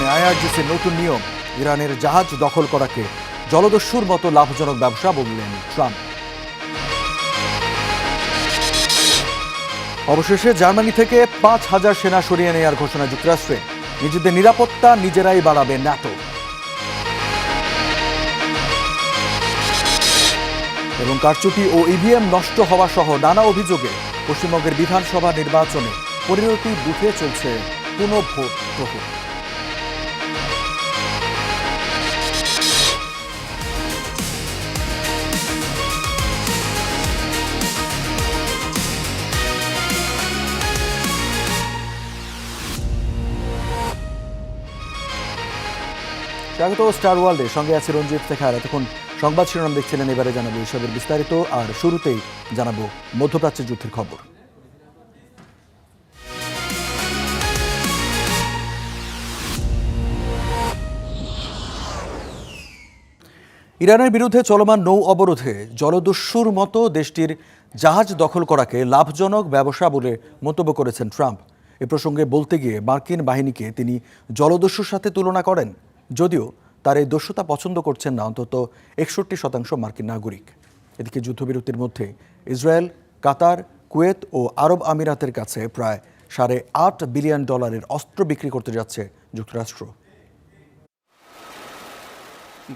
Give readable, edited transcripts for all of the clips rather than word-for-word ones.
ইরানে আইআরজিসির নতুন নিয়ম, ইরানের জাহাজ দখল করাকে জলদস্যুর মতো লাভজনক ব্যবসা বললেন ট্রাম্প। অবশেষে জার্মানি থেকে ৫,০০০ সেনা সরিয়ে নেওয়ার ঘোষণা যুক্তরাষ্ট্রের। নিজেদের নিরাপত্তা নিজেরাই বাড়াবে ন্যাটো। এবং কারচুপি ও ইভিএম নষ্ট হওয়া সহ নানা অভিযোগে পশ্চিমবঙ্গের বিধানসভা নির্বাচনে পরিণতি বুথে চলছে পুনঃভোট গ্রহণ। স্বাগত স্টার ওয়ার্ল্ডে, সঙ্গে আছে রঞ্জিত শেখার। এতক্ষণ সংবাদ শিরোনাম দেখছিলেন, এবারে জানাবো এসবের বিস্তারিত। আর শুরুতেই জানাবো মধ্যপ্রাচ্যের যুদ্ধের খবর। ইরানের বিরুদ্ধে চলমান নৌ অবরোধে জলদস্যুর মতো দেশটির জাহাজ দখল করাকে লাভজনক ব্যবসা বলে মন্তব্য করেছেন ট্রাম্প। এ প্রসঙ্গে বলতে গিয়ে মার্কিন বাহিনীকে তিনি জলদস্যুর সাথে তুলনা করেন, যদিও তার এই দস্যুতা পছন্দ করছেন না অন্তত ৬১% মার্কিন নাগরিক। এদিকে যুদ্ধবিরতির মধ্যে ইসরায়েল, কাতার, কুয়েত ও আরব আমিরাতের কাছে প্রায় $৮.৫ বিলিয়ন অস্ত্র বিক্রি করতে যাচ্ছে যুক্তরাষ্ট্র।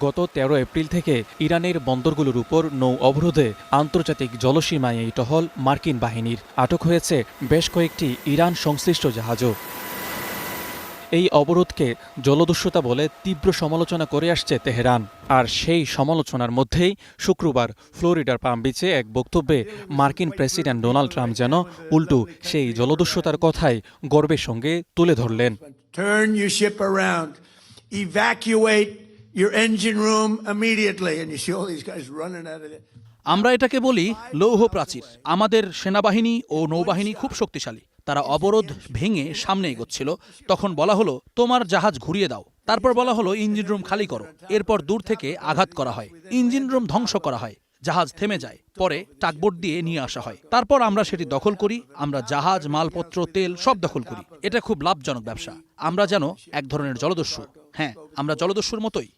গত ১৩ এপ্রিল থেকে ইরানের বন্দরগুলোর উপর নৌ অবরোধে আন্তর্জাতিক জলসীমায় এই টহল মার্কিন বাহিনীর। আটক হয়েছে বেশ কয়েকটি ইরান সংশ্লিষ্ট জাহাজও। এই অবরোধকে জলদস্যুতা বলে তীব্র সমালোচনা করে আসছে তেহরান। আর সেই সমালোচনার মধ্যেই শুক্রবার ফ্লোরিডার পাম বিচে এক বক্তব্যে মার্কিন প্রেসিডেন্ট ডোনাল্ড ট্রাম্প যেন উল্টো সেই জলদস্যুতার কথাই গর্বের সঙ্গে তুলে ধরলেন। আমরা এটাকে বলি লৌহ প্রাচীর। আমাদের সেনাবাহিনী ও নৌবাহিনী খুব শক্তিশালী। তারা অবরোধ ভেঙে সামনে এগোচ্ছিল। তখন বলা হলো, তোমার জাহাজ ঘুরিয়ে দাও। তারপর বলা হলো, ইঞ্জিন রুম খালি করো। এরপর দূর থেকে আঘাত করা হয়, ইঞ্জিন রুম ধ্বংস করা হয়, জাহাজ থেমে যায়। পরে টাগবোট দিয়ে নিয়ে আসা হয়। তারপর আমরা সেটি দখল করি। আমরা জাহাজ, মালপত্র, তেল সব দখল করি। এটা খুব লাভজনক ব্যবসা। আমরা যেন এক ধরনের জলদস্যু। হ্যাঁ, আমরা জলদস্যুর মতোই।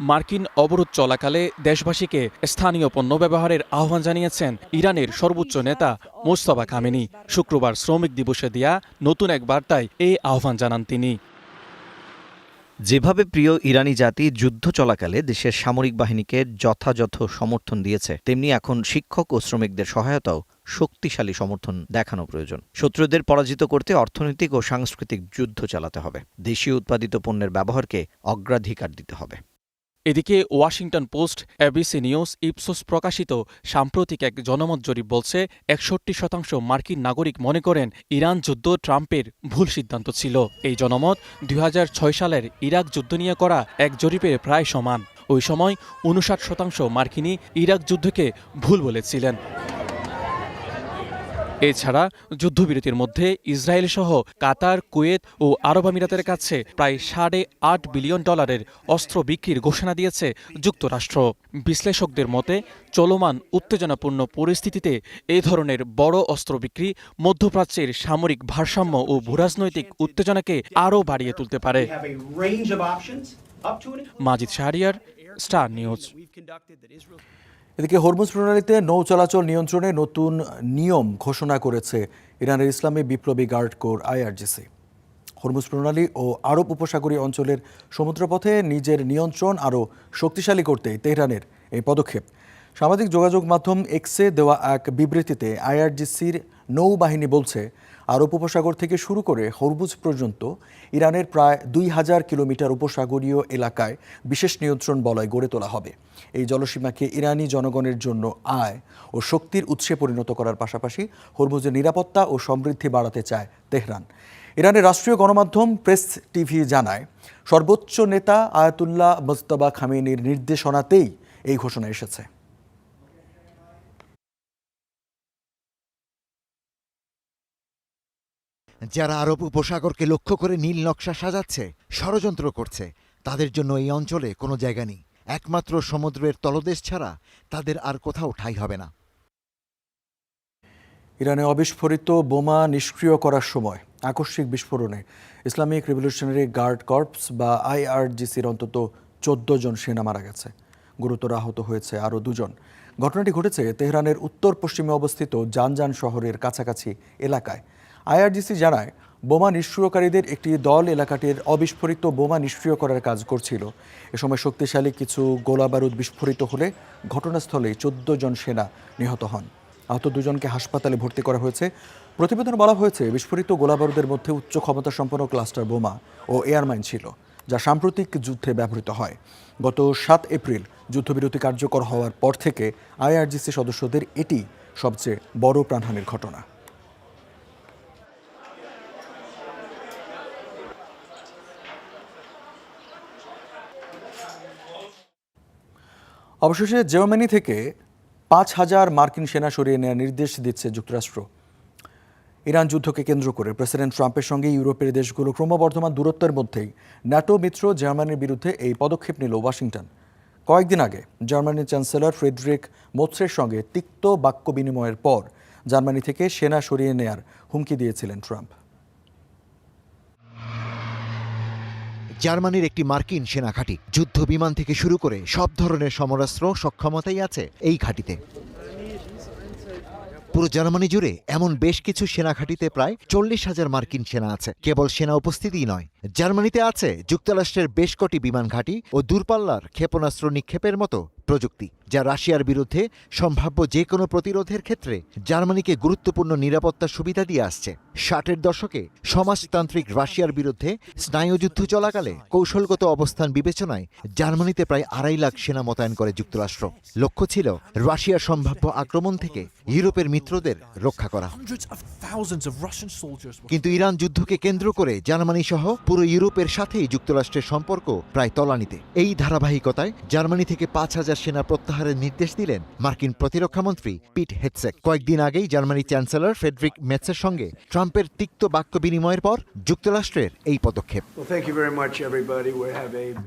মার্কিন অবরোধ চলাকালে দেশবাসীকে স্থানীয় পণ্য ব্যবহারের আহ্বান জানিয়েছেন ইরানের সর্বোচ্চ নেতা মোস্তফা খামেনি। শুক্রবার শ্রমিক দিবসে দেয়া নতুন এক বার্তায় এই আহ্বান জানান তিনি। যেভাবে প্রিয় ইরানি জাতি যুদ্ধ চলাকালে দেশের সামরিক বাহিনীকে যথাযথ সমর্থন দিয়েছে, তেমনি এখন শিক্ষক ও শ্রমিকদের সহায়তাও শক্তিশালী সমর্থন দেখানো প্রয়োজন। শত্রুদের পরাজিত করতে অর্থনৈতিক ও সাংস্কৃতিক যুদ্ধ চালাতে হবে। দেশীয় উৎপাদিত পণ্যের ব্যবহারকে অগ্রাধিকার দিতে হবে। এদিকে Washington post, ABC news, Ipsos প্রকাশিত সাম্প্রতিক এক জনমত জরিপ বলছে ৬১% মার্কিন নাগরিক মনে করেন ইরান যুদ্ধ ট্রাম্পের ভুল সিদ্ধান্ত ছিল। এই জনমত ২০০৬ সালের ইরাক যুদ্ধ নিয়ে করা এক জরিপের প্রায় সমান। ওই সময় ৫৯% মার্কিনই ইরাক যুদ্ধকে ভুল বলেছিলেন। এছাড়া যুদ্ধবিরতির মধ্যে ইসরায়েল সহ কাতার, কুয়েত ও আরব আমিরাতের কাছে প্রায় $৮.৫ বিলিয়ন অস্ত্র বিক্রির ঘোষণা দিয়েছে যুক্তরাষ্ট্র। বিশ্লেষকদের মতে চলমান উত্তেজনাপূর্ণ পরিস্থিতিতে এই ধরনের বড় অস্ত্র বিক্রি মধ্যপ্রাচ্যের সামরিক ভারসাম্য ও ভূরাজনৈতিক উত্তেজনাকে আরও বাড়িয়ে তুলতে পারে। মাজিদ শাহরিয়ার, স্টার নিউজ। এদিকে হরমুজ প্রণালীতে নৌ চলাচল নিয়ন্ত্রণে নতুন নিয়ম ঘোষণা করেছে ইরানের ইসলামী বিপ্লবী গার্ড কোর আইআরজিসি। হরমুজ প্রণালী ও আরব উপসাগরীয় অঞ্চলের সমুদ্রপথে নিজের নিয়ন্ত্রণ আরও শক্তিশালী করতেই তেহরানের এই পদক্ষেপ। সামাজিক যোগাযোগ মাধ্যম এক্সে দেওয়া এক বিবৃতিতে আইআরজিসির নৌবাহিনী বলছে, আরব উপসাগর থেকে শুরু করে হরমুজ পর্যন্ত ইরানের প্রায় ২,০০০ কিলোমিটার উপসাগরীয় এলাকায় বিশেষ নিয়ন্ত্রণ বলয় গড়ে তোলা হবে। এই জলসীমাকে ইরানি জনগণের জন্য আয় ও শক্তির উৎসে পরিণত করার পাশাপাশি হরমুজের নিরাপত্তা ও সমৃদ্ধি বাড়াতে চায় তেহরান। ইরানের রাষ্ট্রীয় গণমাধ্যম প্রেস টিভি জানায়, সর্বোচ্চ নেতা আয়াতুল্লাহ মুজতবা খামেনির নির্দেশনাতেই এই ঘোষণা এসেছে। যারা আরব উপসাগরকে লক্ষ্য করে নীল নকশা সাজাচ্ছে, ষড়যন্ত্র করছে, তাদের জন্য এই অঞ্চলে কোনো জায়গা নেই। একমাত্র সমুদ্রের তলদেশ ছাড়া তাদের আর কোথাও ঠাঁই হবে না। ইরানে অবিস্ফোরিত বোমা নিষ্ক্রিয় করার সময় আকস্মিক বিস্ফোরণে ইসলামিক রেভলিউশনারি গার্ড কর্পস বা আইআরজিসির অন্তত 14 জন সেনা মারা গেছে। গুরুতর আহত হয়েছে আরও 2 জন। ঘটনাটি ঘটেছে তেহরানের উত্তর পশ্চিমে অবস্থিত জানজান শহরের কাছাকাছি এলাকায়। আইআরজিসি জানায়, বোমা নিষ্ক্রিয়কারীদের একটি দল এলাকাটির অবিস্ফোরিত বোমা নিষ্ক্রিয় করার কাজ করছিল। এ সময় শক্তিশালী কিছু গোলাবারুদ বিস্ফোরিত হলে ঘটনাস্থলেই 14 জন সেনা নিহত হন। আহত 2 জনকে হাসপাতালে ভর্তি করা হয়েছে। প্রতিবেদনে বলা হয়েছে, বিস্ফোরিত গোলাবারুদের মধ্যে উচ্চ ক্ষমতা সম্পন্ন ক্লাস্টার বোমা ও এয়ারমাইন ছিল, যা সাম্প্রতিক যুদ্ধে ব্যবহৃত হয়। গত 7 এপ্রিল যুদ্ধবিরতি কার্যকর হওয়ার পর থেকে আইআরজিসি সদস্যদের এটি সবচেয়ে বড় প্রাণহানির ঘটনা। অবশেষে জার্মানি থেকে 5,000 মার্কিন সেনা সরিয়ে নেওয়ার নির্দেশ দিচ্ছে যুক্তরাষ্ট্র। ইরান যুদ্ধকে কেন্দ্র করে প্রেসিডেন্ট ট্রাম্পের সঙ্গে ইউরোপের দেশগুলো ক্রমবর্ধমান দূরত্বের মধ্যেই ন্যাটো মিত্র জার্মানির বিরুদ্ধে এই পদক্ষেপ নিল ওয়াশিংটন। কয়েকদিন আগে জার্মানির চ্যান্সেলর ফ্রেডরিক মের্জের সঙ্গে তিক্ত বাক্য বিনিময়ের পর জার্মানি থেকে সেনা সরিয়ে নেয়ার হুমকি দিয়েছিলেন ট্রাম্প। জার্মানির একটি মার্কিন সেনা ঘাঁটি, যুদ্ধ বিমান থেকে শুরু করে সব ধরনের সমরাস্ত্র সক্ষমতাই আছে এই ঘাঁটিতে। পুরো জার্মানি জুড়ে এমন বেশ কিছু সেনা ঘাঁটিতে প্রায় 40,000 মার্কিন সেনা আছে। কেবল সেনা উপস্থিতিই নয়, জার্মানিতে আছে যুক্তরাষ্ট্রের বেশ কটি বিমান ঘাঁটি ও দূরপাল্লার ক্ষেপণাস্ত্র নিক্ষেপের মতো প্রযুক্তি, যা রাশিয়ার বিরুদ্ধে সম্ভাব্য যে কোনো প্রতিরোধের ক্ষেত্রে জার্মানিকে গুরুত্বপূর্ণ নিরাপত্তা সুবিধা দিয়ে আসছে। 60-এর দশকে সমাজতান্ত্রিক রাশিয়ার বিরুদ্ধে স্নায়ুযুদ্ধ চলাকালে কৌশলগত অবস্থান বিবেচনায় জার্মানিতে প্রায় 2.5 লাখ সেনা মোতায়েন করে যুক্তরাষ্ট্র। লক্ষ্য ছিল রাশিয়ার সম্ভাব্য আক্রমণ থেকে ইউরোপের মিত্রদের রক্ষা করা। কিন্তু ইরান যুদ্ধকে কেন্দ্র করে জার্মানি সহ পুরো ইউরোপের সাথেই যুক্তরাষ্ট্রের সম্পর্ক প্রায় তলানিতে। এই ধারাবাহিকতায় জার্মানি থেকে 5,000 সেনা প্রত্যাহারের নির্দেশ দিলেন মার্কিন প্রতিরক্ষামন্ত্রী পিট হেগসেক। কয়েকদিন আগেই জার্মানির চ্যান্সেলর ফ্রেডরিক মের্জের সঙ্গে ট্রাম্পের তিক্ত বাক্য বিনিময়ের পর যুক্তরাষ্ট্রের এই পদক্ষেপ।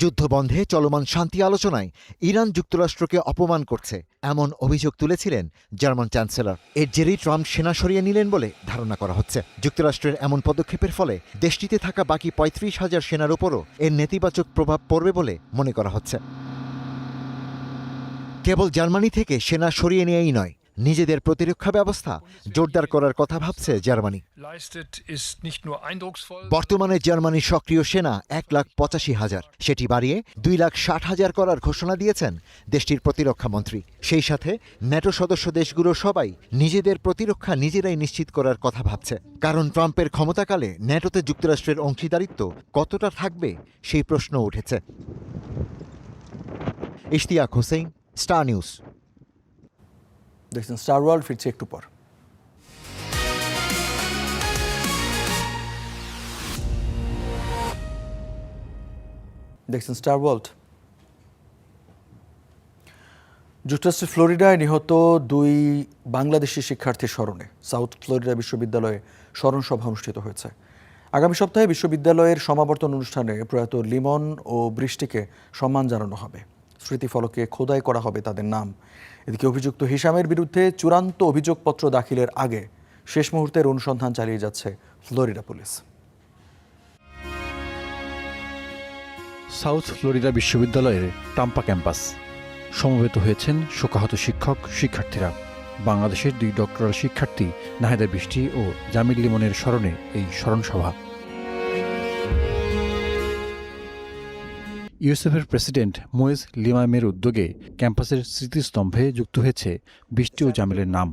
যুদ্ধবন্ধে চলমান শান্তি আলোচনায় ইরান যুক্তরাষ্ট্রকে অপমান করছে এমন অভিযোগ তুলেছিলেন জার্মান চ্যান্সেলর। এর জেরেই ট্রাম্প সেনা সরিয়ে নিলেন বলে ধারণা করা হচ্ছে। যুক্তরাষ্ট্রের এমন পদক্ষেপের ফলে দেশটিতে থাকা বাকি 35,000 সেনার উপরও এর নেতিবাচক প্রভাব পড়বে বলে মনে করা হচ্ছে। কেবল জার্মানি থেকে সেনা সরিয়ে নেয়াই নয়, নিজেদের প্রতিরক্ষা ব্যবস্থা জোরদার করার কথা ভাবছে জার্মানি। বর্তমানে জার্মানির সক্রিয় সেনা 1,85,000, সেটি বাড়িয়ে 2,60,000 করার ঘোষণা দিয়েছেন দেশটির প্রতিরক্ষামন্ত্রী। সেই সাথে ন্যাটো সদস্য দেশগুলো সবাই নিজেদের প্রতিরক্ষা নিজেরাই নিশ্চিত করার কথা ভাবছে। কারণ ট্রাম্পের ক্ষমতাকালে ন্যাটোতে যুক্তরাষ্ট্রের অংশীদারিত্ব কতটা থাকবে সেই প্রশ্ন উঠেছে। Ishtiaq Hossain, star news. দেখছেন স্টার ওয়ার্ল্ড, ফিরছে একটু পর। দেখছেন স্টার ওয়ার্ল্ড। যুক্তরাষ্ট্রের ফ্লোরিডায় নিহত 2 বাংলাদেশি শিক্ষার্থীর স্মরণে সাউথ ফ্লোরিডা বিশ্ববিদ্যালয়ে স্মরণ সভা অনুষ্ঠিত হয়েছে। আগামী সপ্তাহে বিশ্ববিদ্যালয়ের সমাবর্তন অনুষ্ঠানে প্রয়াত লিমন ও বৃষ্টিকে সম্মান জানানো হবে। স্মৃতিফলকে খোদাই করা হবে তাদের নাম। এদিকে অভিযুক্ত হিশামের বিরুদ্ধে চূড়ান্ত অভিযোগপত্র দাখিলের আগে শেষ মুহূর্তের অনুসন্ধান চালিয়ে যাচ্ছে ফ্লোরিডা পুলিশ। সাউথ ফ্লোরিডা বিশ্ববিদ্যালয়ের টাম্পা ক্যাম্পাস সমবেত হয়েছেন শোকাহত শিক্ষক শিক্ষার্থীরা। বাংলাদেশের 2 ডক্টরাল শিক্ষার্থী নাহেদা বৃষ্টি ও জামিল লিমনের স্মরণে এই স্মরণ সভা। ইউএসএফের প্রেসিডেন্ট মোয়েজ লিমামের উদ্যোগে ক্যাম্পাসের স্মৃতিস্তম্ভে যুক্ত হয়েছে বৃষ্টি ও জামিলের নাম।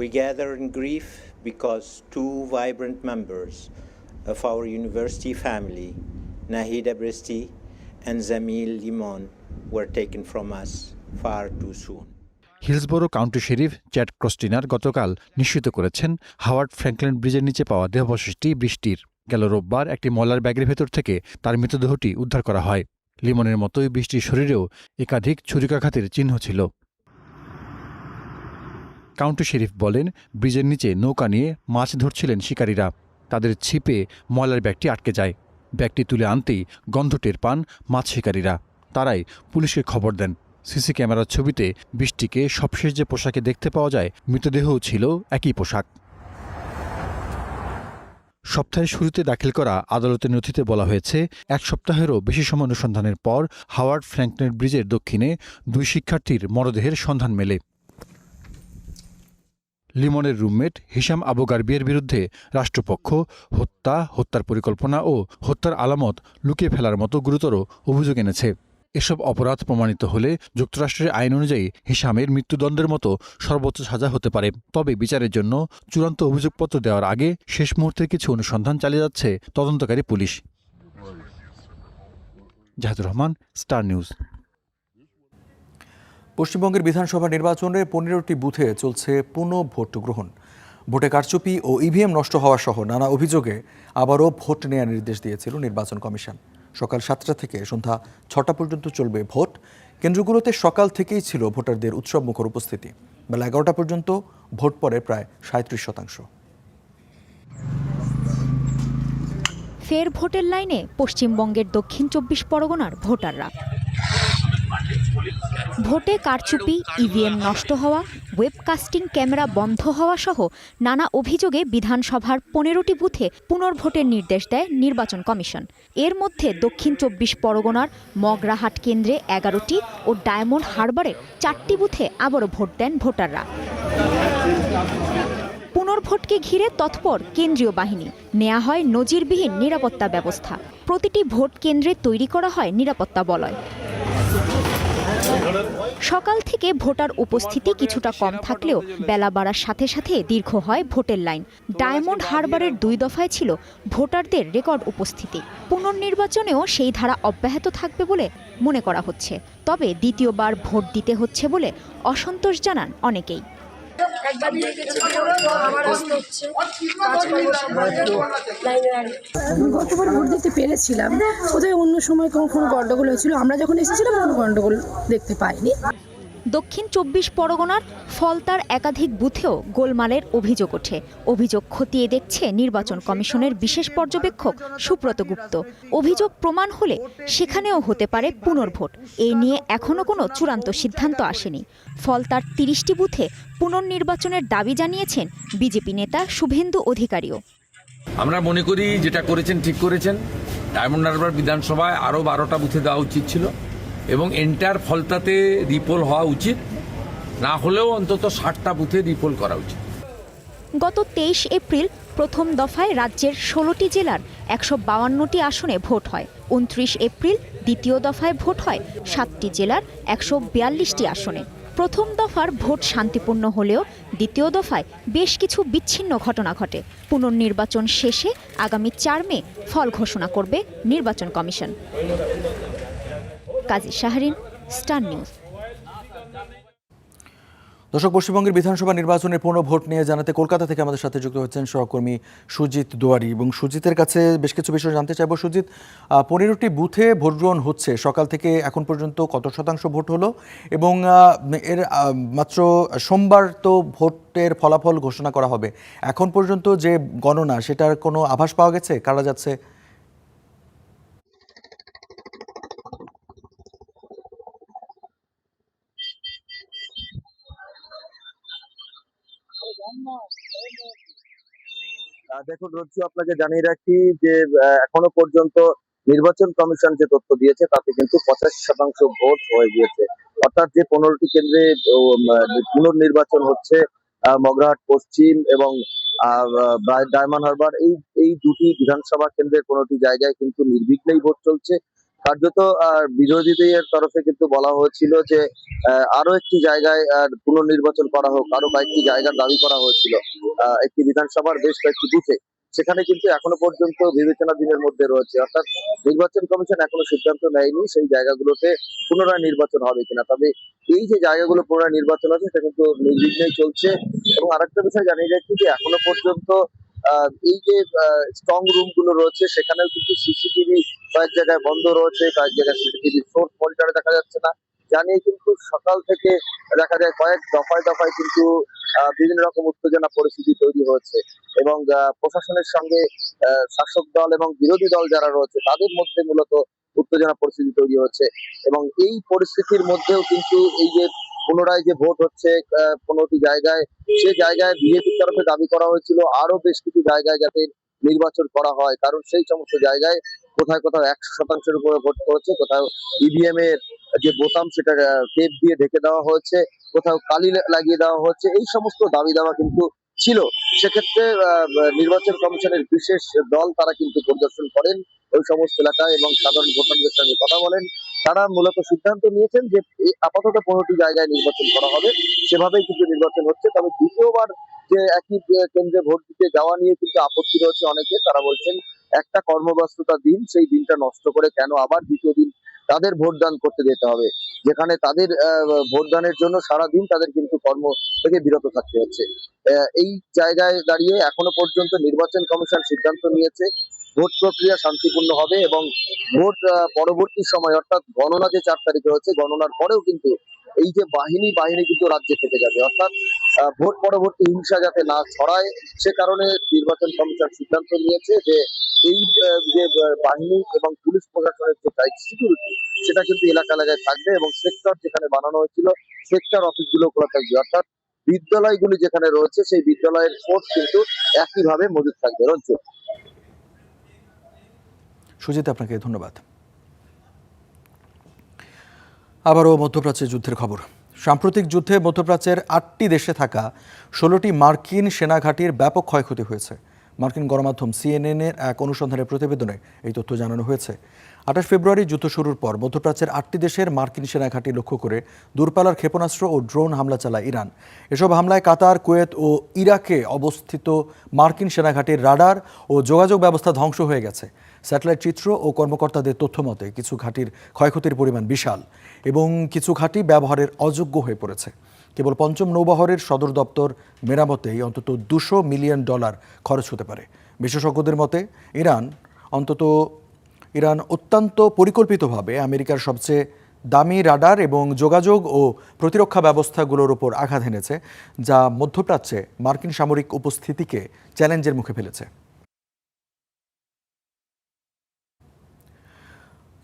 We gather in grief because 2 vibrant members of our university family, Nahida Bristi and Zamil Limon, were taken from us far too soon. Hillsborough County sheriff Chad Chronister গতকাল নিশ্চিত করেছেন হাওয়ার্ড ফ্র্যাঙ্কলিন ব্রিজের নিচে পাওয়া দেহাবশেষটি বৃষ্টির। গেল রোববার একটি ময়লার ব্যাগের ভেতর থেকে তার মৃতদেহটি উদ্ধার করা হয়। লিমনের মতোই বৃষ্টির শরীরেও একাধিক ছুরিকাঘাতের চিহ্ন ছিল। কাউন্টি শেরিফ বলেন, ব্রিজের নিচে নৌকা নিয়ে মাছ ধরছিলেন শিকারীরা। তাদের ছিপে ময়লার ব্যাগটি আটকে যায়। ব্যাগটি তুলে আনতেই গন্ধ টের পান মাছ শিকারীরা। তারাই পুলিশকে খবর দেন। সিসি ক্যামেরার ছবিতে বৃষ্টিকে সবশেষ যে পোশাকে দেখতে পাওয়া যায়, মৃতদেহও ছিল একই পোশাক। সপ্তাহের শুরুতে দাখিল করা আদালতের নথিতে বলা হয়েছে 1 সপ্তাহেরও বেশি সময় অনুসন্ধানের পর হাওয়ার্ড ফ্র্যাঙ্কলিন ব্রিজের দক্ষিণে 2 শিক্ষার্থীর মরদেহের সন্ধান মেলে। লিমনের রুমমেট হিশাম আবু গার্বিয়ের বিরুদ্ধে রাষ্ট্রপক্ষ হত্যার পরিকল্পনা ও হত্যার আলামত লুকিয়ে ফেলার মতো গুরুতর অভিযোগ এনেছে। এসব অপরাধ প্রমাণিত হলে যুক্তরাষ্ট্রের আইন অনুযায়ী হিশামের মৃত্যুদণ্ডের মতো সর্বোচ্চ সাজা হতে পারে। তবে বিচারের জন্য চূড়ান্ত অভিযোগপত্র দেওয়ার আগে শেষ মুহূর্তের কিছু অনুসন্ধান চালিয়ে যাচ্ছে তদন্তকারী পুলিশ। Zahidur Rahman, Star News. পশ্চিমবঙ্গের বিধানসভা নির্বাচনে 15টি বুথে চলছে পুনঃ ভোট গ্রহণ। ভোটে কারচুপি ও ইভিএম নষ্ট হওয়া সহ নানা অভিযোগে আবারও ভোট নেওয়ার নির্দেশ দিয়েছিল নির্বাচন কমিশন। সকাল 7টা থেকে সন্ধ্যা 6টা পর্যন্ত চলবে ভোট। কেন্দ্রগুলোতে সকাল থেকেই ছিল ভোটারদের উৎসবমুখর উপস্থিতি। বেলা 11টা পর্যন্ত ভোট পড়ে প্রায় 37%। ফের ভোটের লাইনে পশ্চিমবঙ্গের দক্ষিণ 24 পরগনার ভোটাররা। ভোটে কারচুপি, ইভিএম নষ্ট হওয়া, ওয়েবকাস্টিং ক্যামেরা বন্ধ হওয়া সহ নানা অভিযোগে বিধানসভার 15টি বুথে পুনর্ভোটের নির্দেশ দেয় নির্বাচন কমিশন। এর মধ্যে দক্ষিণ 24 পরগনার মগরাহাট কেন্দ্রে 11টি ও ডায়মন্ড হারবারে 4টি বুথে আবারও ভোট দেন ভোটাররা। পুনর্ভোটকে ঘিরে তৎপর কেন্দ্রীয় বাহিনী, নেওয়া হয় নজিরবিহীন নিরাপত্তা ব্যবস্থা। প্রতিটি ভোট কেন্দ্রে তৈরি করা হয় নিরাপত্তা বলয়। সকাল থেকে ভোটার উপস্থিতি কিছুটা কম থাকলেও বেলা বাড়ার সাথে সাথে দীর্ঘ হয় ভোটের লাইন। ডায়মন্ড হারবারের 2 দফায় ছিল ভোটারদের রেকর্ড উপস্থিতি। পুনর্নির্বাচনেও সেই ধারা অব্যাহত থাকবে বলে মনে করা হচ্ছে। তবে দ্বিতীয়বার ভোট দিতে হচ্ছে বলে অসন্তোষ জানান অনেকেই। গতবার ভোট দিতে পেরেছিলাম, কোথায় অন্য সময় কোনো গন্ডগোল হয়েছিল, আমরা যখন এসেছিলাম কোনো গন্ডগোল দেখতে পাইনি। দক্ষিণ 24 পরগনার ফলতার একাধিক বুথেও গোলমালের অভিযোগ ওঠে। অভিযোগ খতিয়ে দেখছে নির্বাচন কমিশনের বিশেষ পর্যবেক্ষক সুব্রত গুপ্ত। অভিযোগ প্রমাণ হলে সেখানেও হতে পারে পুনর্ভোট। এ নিয়ে এখনও কোনো চূড়ান্ত সিদ্ধান্ত আসেনি। ফলতার 30টি বুথে পুনর্নির্বাচনের দাবি জানিয়েছেন বিজেপি নেতা শুভেন্দু অধিকারীও। আমরা মনে করি যেটা করেছেন ঠিক করেছেন। ডায়মন্ড হারবার বিধানসভায় আরও 12টা বুথে দেওয়া উচিত ছিল এবং এন্টার ফলতাতে রিপোল হওয়া উচিত, না হলেও অন্তত 60টা বুথে রিপোল করা উচিত। গত 23 এপ্রিল প্রথম দফায় রাজ্যের 16টি জেলার 152টি আসনে ভোট হয়। 29 এপ্রিল দ্বিতীয় দফায় ভোট হয় 7টি জেলার 142টি আসনে। প্রথম দফার ভোট শান্তিপূর্ণ হলেও দ্বিতীয় দফায় বেশ কিছু বিচ্ছিন্ন ঘটনা ঘটে। পুনর্নির্বাচন শেষে আগামী 4 মে ফল ঘোষণা করবে নির্বাচন কমিশন। কাজী শাহরিন, স্টার নিউজ। দর্শক, পশ্চিমবঙ্গের বিধানসভা নির্বাচনের পুনর্ভোট নিয়ে জানাতে কলকাতা থেকে আমাদের সাথে যুক্ত হচ্ছেন সহকর্মী সুজিত দুয়ারি, এবং সুজিতের কাছে বেশ কিছু বিষয় জানতে চাইব। সুজিত, 15টি বুথে ভোট গ্রহণ হচ্ছে, সকাল থেকে এখন পর্যন্ত কত শতাংশ ভোট হলো, এবং এর মাত্র সোমবার তো ভোটের ফলাফল ঘোষণা করা হবে। এখন পর্যন্ত যে গণনা, সেটার কোনো আভাস পাওয়া গেছে কারা যাচ্ছে? দেখুন রোজু, আপনাকে জানিয়ে রাখি যে এখনো পর্যন্ত নির্বাচন কমিশন যে তথ্য দিয়েছে তাতে কিন্তু 85% ভোট হয়ে গিয়েছে। অর্থাৎ যে 15টি কেন্দ্রে পুনর্নির্বাচন হচ্ছে, মগরাহাট পশ্চিম এবং ডায়মন্ড হারবার, এই দুটি বিধানসভা কেন্দ্রের কোনোটি জায়গায় কিন্তু নির্বিঘ্নেই ভোট চলছে। কার্যত বিরোধীদের তরফে কিন্তু বলা হয়েছিল যে আরো একটি জায়গায় পুনর্নির্বাচন করা হোক, আরো কয়েকটি জায়গার দাবি করা হয়েছিল একটি বিধানসভার বেশ কয়েকটি বুথে। সেখানে কিন্তু এখনো পর্যন্ত বিবেচনাধীনের মধ্যে রয়েছে, অর্থাৎ নির্বাচন কমিশন এখনো সিদ্ধান্ত নেয়নি সেই জায়গাগুলোতে পুনরায় নির্বাচন হবে কিনা। তবে এই যে জায়গাগুলো পুনরায় নির্বাচন আছে সেটা কিন্তু নির্বিঘ্নেই চলছে। এবং আরেকটা বিষয় জানিয়ে রাখি যে এখনো পর্যন্ত এই যে স্ট্রং রুম গুলো রয়েছে সেখানেও কিন্তু সিসিটিভি কয়েক জায়গায় বন্ধ রয়েছে, কয়েক জায়গায় সিসিটিভি সোর্স মনিটরে দেখা যাচ্ছে না। জানিয়ে কিন্তু সকাল থেকে দেখা যায় কয়েক দফায় দফায় কিন্তু বিভিন্ন রকম উত্তেজনা পরিস্থিতি তৈরি হয়েছে এবং প্রশাসনের সঙ্গে শাসক দল এবং বিরোধী দল যারা রয়েছে তাদের মধ্যে মূলত উত্তেজনা পরিস্থিতি তৈরি হচ্ছে। এবং এই পরিস্থিতির মধ্যেও কিন্তু এই যে পুনরায় যে ভোট হচ্ছে 15টি জায়গায়, সে জায়গায় বিজেপির তরফে দাবি করা হয়েছিল আরো বেশ কিছু জায়গায় যাতে নির্বাচন করা হয়, কারণ সেই সমস্ত জায়গায় কোথায় কোথাও 100% উপরে ভোট পড়েছে, কোথাও ইভিএম এর যে বোতাম সেটা টেপ দিয়ে ঢেকে দেওয়া হয়েছে, কোথাও কালি লাগিয়ে দেওয়া হচ্ছে, এই সমস্ত দাবি দাওয়া কিন্তু ছিল। সেক্ষেত্রে নির্বাচন কমিশনের বিশেষ দল তারা কিন্তু পরিদর্শন করেন ওই সমস্ত এলাকায় এবং সাধারণ ভোটারদের সঙ্গে কথা বলেন। তারা মূলত সিদ্ধান্ত নিয়েছেন যে আপাতত 15টি জায়গায় নির্বাচন করা হবে, সেভাবেই কিন্তু নির্বাচন হচ্ছে। তবে দ্বিতীয়বার যে একই কেন্দ্রে ভোট দিতে যাওয়া নিয়ে কিন্তু আপত্তি রয়েছে অনেকে। তারা বলছেন একটা কর্মব্যস্ততা দিন, সেই দিনটা নষ্ট করে কেন আবার দ্বিতীয় দিন তাদের ভোটদান করতে যেতে হবে, যেখানে তাদের ভোটদানের জন্য সারাদিন তাদের কিন্তু কর্ম থেকে বিরত থাকতে হচ্ছে। এই জায়গায় দাঁড়িয়ে এখনো পর্যন্ত নির্বাচন কমিশন সিদ্ধান্ত নিয়েছে ভোট প্রক্রিয়া শান্তিপূর্ণ হবে এবং ভোট পরবর্তী সময় অর্থাৎ গণনা যে 4 তারিখে হচ্ছে, গণনার পরেও কিন্তু এই যে বাহিনী কিন্তু রাজ্যে থেকে যাবে, অর্থাৎ ভোট পরবর্তী হিংসা যাতে না ছড়ায় সে কারণে নির্বাচন কমিশন সিদ্ধান্ত নিয়েছে যে এই যে বাহিনী এবং পুলিশ প্রশাসনের যে সিকিউরিটি সেটা কিন্তু এলাকা এলাকায় থাকবে এবং সেক্টর যেখানে বানানো হয়েছিল সেক্টর অফিসগুলো খোলা থাকবে, অর্থাৎ বিদ্যালয়গুলি যেখানে রয়েছে সেই বিদ্যালয়ের ফোর্স কিন্তু একইভাবে মজুদ থাকবে। রঞ্জিত। সুজিত, আপনাকে ধন্যবাদ। আবারও মধ্যপ্রাচ্যের যুদ্ধের খবর। সাম্প্রতিক যুদ্ধে মধ্যপ্রাচ্যের 8টি দেশে থাকা 16টি মার্কিন সেনাঘাঁটির ব্যাপক ক্ষয়ক্ষতি হয়েছে। মার্কিন গণমাধ্যম সিএনএনের এক অনুসন্ধানের প্রতিবেদনে এই তথ্য জানানো হয়েছে। 28 ফেব্রুয়ারি যুদ্ধ শুরুর পর মধ্যপ্রাচ্যের 8টি দেশের মার্কিন সেনাঘাঁটি লক্ষ্য করে দূরপাল্লার ক্ষেপণাস্ত্র ও ড্রোন হামলা চালায় ইরান। এসব হামলায় কাতার, কুয়েত ও ইরাকে অবস্থিত মার্কিন সেনাঘাঁটির রাডার ও যোগাযোগ ব্যবস্থা ধ্বংস হয়ে গেছে। স্যাটেলাইট চিত্র ও কর্মকর্তাদের তথ্য মতে কিছু ঘাঁটির ক্ষয়ক্ষতির পরিমাণ বিশাল এবং কিছু ঘাঁটি ব্যবহারের অযোগ্য হয়ে পড়েছে। কেবল 5ম নৌবহরের সদর দপ্তর মেরামতেই অন্তত $200 মিলিয়ন খরচ হতে পারে। বিশেষজ্ঞদের মতে ইরান অত্যন্ত পরিকল্পিতভাবে আমেরিকার সবচেয়ে দামি রাডার এবং যোগাযোগ ও প্রতিরক্ষা ব্যবস্থাগুলোর উপর আঘাত এনেছে, যা মধ্যপ্রাচ্যে মার্কিন সামরিক উপস্থিতিকে চ্যালেঞ্জের মুখে ফেলেছে।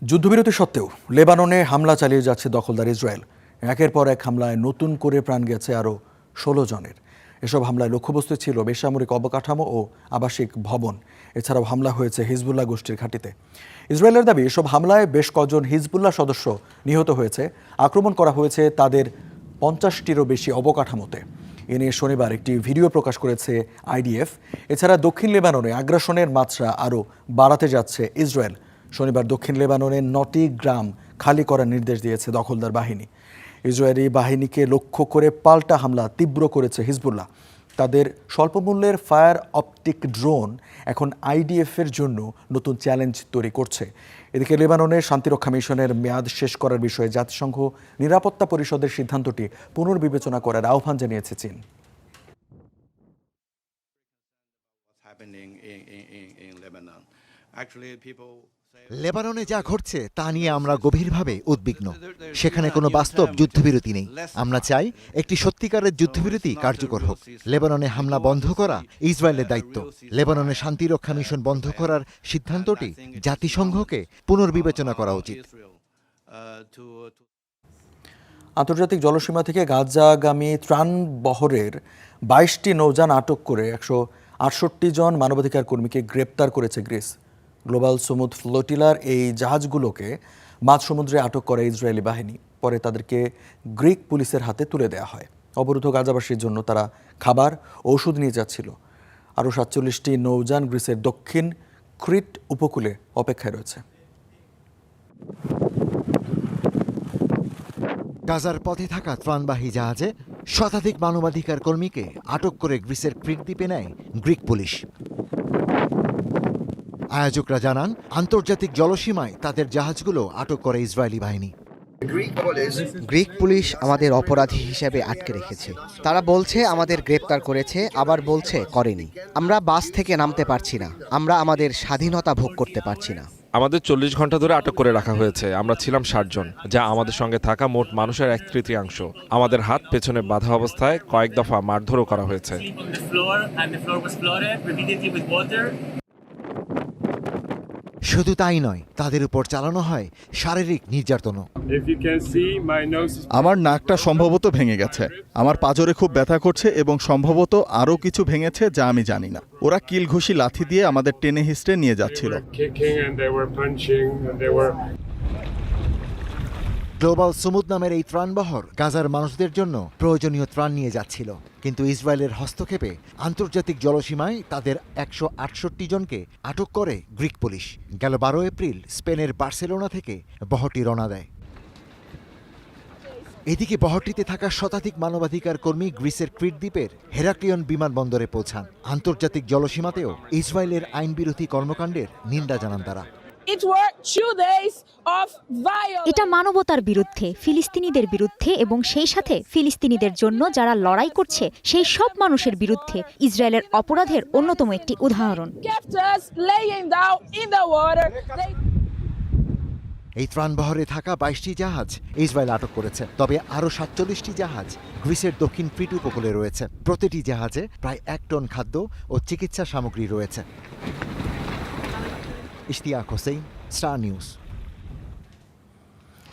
যুদ্ধবিরতি সত্ত্বেও লেবাননে হামলা চালিয়ে যাচ্ছে দখলদার ইসরায়েল। একের পর এক হামলায় নতুন করে প্রাণ গেছে আরও 16 জনের। এসব হামলায় লক্ষ্যবস্তু ছিল বেসামরিক অবকাঠামো ও আবাসিক ভবন। এছাড়াও হামলা হয়েছে হিজবুল্লাহ গোষ্ঠীর ঘাঁটিতে। ইসরায়েলের দাবি এসব হামলায় বেশ কজন হিজবুল্লাহ সদস্য নিহত হয়েছে। আক্রমণ করা হয়েছে তাদের 50টিরও বেশি অবকাঠামোতে। এ নিয়ে শনিবার একটি ভিডিও প্রকাশ করেছে আইডিএফ। এছাড়া দক্ষিণ লেবাননে আগ্রাসনের মাত্রা আরও বাড়াতে যাচ্ছে ইসরায়েল। শনিবার দক্ষিণ লেবাননের 9টি গ্রাম খালি করার নির্দেশ দিয়েছে দখলদার বাহিনী। ইসরায়েলি বাহিনীকে লক্ষ্য করে পাল্টা হামলা তীব্র করেছে হিজবুল্লাহ। তাদের স্বল্পমূল্যের ফায়ার অপটিক ড্রোন এখন আইডিএফের জন্য নতুন চ্যালেঞ্জ তৈরি করছে। এদিকে লেবাননের শান্তিরক্ষা মিশনের মেয়াদ শেষ করার বিষয়ে জাতিসংঘ নিরাপত্তা পরিষদের সিদ্ধান্তটি পুনর্বিবেচনা করার আহ্বান জানিয়েছে চীন। লেবাননে যা ঘটছে তা নিয়ে আমরা গভীরভাবে উদ্বিগ্ন। সেখানে কোনো বাস্তব যুদ্ধবিরতি নেই। আমরা চাই একটি সত্যিকারের যুদ্ধবিরতি কার্যকর হোক। লেবাননে হামলা বন্ধ করা ইসরায়েলের দায়িত্ব। লেবাননে শান্তিরক্ষা মিশন বন্ধ করার সিদ্ধান্তটি জাতিসংঘকে পুনর্বিবেচনা করা উচিত। আন্তর্জাতিক জলসীমা থেকে গাজাগামী ত্রাণ বহরের 22টি নৌযান আটক করে 168 জন মানবাধিকার কর্মীকে গ্রেপ্তার করেছে গ্রিস। গ্লোবাল সমুদ ফ্লোটিলার এই জাহাজগুলোকে মাঝ সমুদ্রে আটক করে ইসরায়েলি বাহিনী। পরে তাদেরকে গ্রিক পুলিশের হাতে তুলে দেওয়া হয়। অবরুদ্ধ গাজাবাসীর জন্য তারা খাবার ও ওষুধ নিয়ে যাচ্ছিল। আরও 47টি নৌযান গ্রিসের দক্ষিণ ক্রিট উপকূলে অপেক্ষায় রয়েছে। গাজার পথে থাকা ত্রাণবাহী জাহাজে শতাধিক মানবাধিকার কর্মীকে আটক করে গ্রিসের ক্রিট দ্বীপে নেয় গ্রিক পুলিশ। আয়োজকরা জানান, আন্তর্জাতিক জলসীমায় তাদের জাহাজগুলো আটক করে ইসরায়েলি বাহিনী। গ্রিক পুলিশ আমাদের অপরাধী হিসেবে আটকে রেখেছে। তারা বলছে আমাদের গ্রেপ্তার করেছে, আবার বলছে করেনি। আমরা বাস থেকে নামতে পারছি না। আমরা আমাদের স্বাধীনতা ভোগ করতে পারছি না। আমাদের 40 ঘন্টা ধরে আটক করে রাখা হয়েছে। আমরা ছিলাম 60 জন, যা আমাদের সঙ্গে থাকা মোট মানুষের 1/3। আমাদের হাত পেছনে বাঁধা অবস্থায় কয়েক দফা মারধরও করা হয়েছে। শুধু তাই নয়, তাদের উপর চালানো হয় শারীরিক নির্যাতনও। আমার নাকটা সম্ভবত ভেঙে গেছে, আমার পাঁজরে খুব ব্যথা করছে এবং সম্ভবত আরও কিছু ভেঙেছে যা আমি জানি না। ওরা কিল ঘুষি লাথি দিয়ে আমাদের টেনে হিস্টে নিয়ে যাচ্ছিল। গ্লোবাল সুমুদ নামের এই ত্রাণবহর গাজার মানুষদের জন্য প্রয়োজনীয় ত্রাণ নিয়ে যাচ্ছিল, কিন্তু ইসরায়েলের হস্তক্ষেপে আন্তর্জাতিক জলসীমায় তাদের 168 জনকে আটক করে গ্রিক পুলিশ। গেল 12 এপ্রিল স্পেনের বার্সেলোনা থেকে বহরটি রওনা দেয়। এদিকে বহরটিতে থাকা শতাধিক মানবাধিকার কর্মী গ্রিসের ক্রিট দ্বীপের হেরাক্লিয়ন বিমানবন্দরে পৌঁছান। আন্তর্জাতিক জলসীমাতেও ইসরায়েলের আইনবিরোধী কর্মকাণ্ডের নিন্দা জানান তারা। এটা মানবতার বিরুদ্ধে, ফিলিস্তিনিদের বিরুদ্ধে এবং সেই সাথে ফিলিস্তিনিদের জন্য যারা লড়াই করছে সেই সব মানুষের বিরুদ্ধে ইসরায়েলের অপরাধের অন্যতম একটি উদাহরণ। এই ত্রাণবহরে থাকা 22টি জাহাজ ইসরায়েল আটক করেছে, তবে আরও 47টি জাহাজ গ্রিসের দক্ষিণ ক্রিট উপকূলে রয়েছে। প্রতিটি জাহাজে প্রায় 1 টন খাদ্য ও চিকিৎসা সামগ্রী রয়েছে। Ishtiaq Hossain, star news.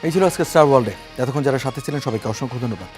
এই ছিল আজকে স্টার ওয়ার্ল্ডে। এতক্ষণ যারা সাথে ছিলেন সবাইকে অসংখ্য ধন্যবাদ।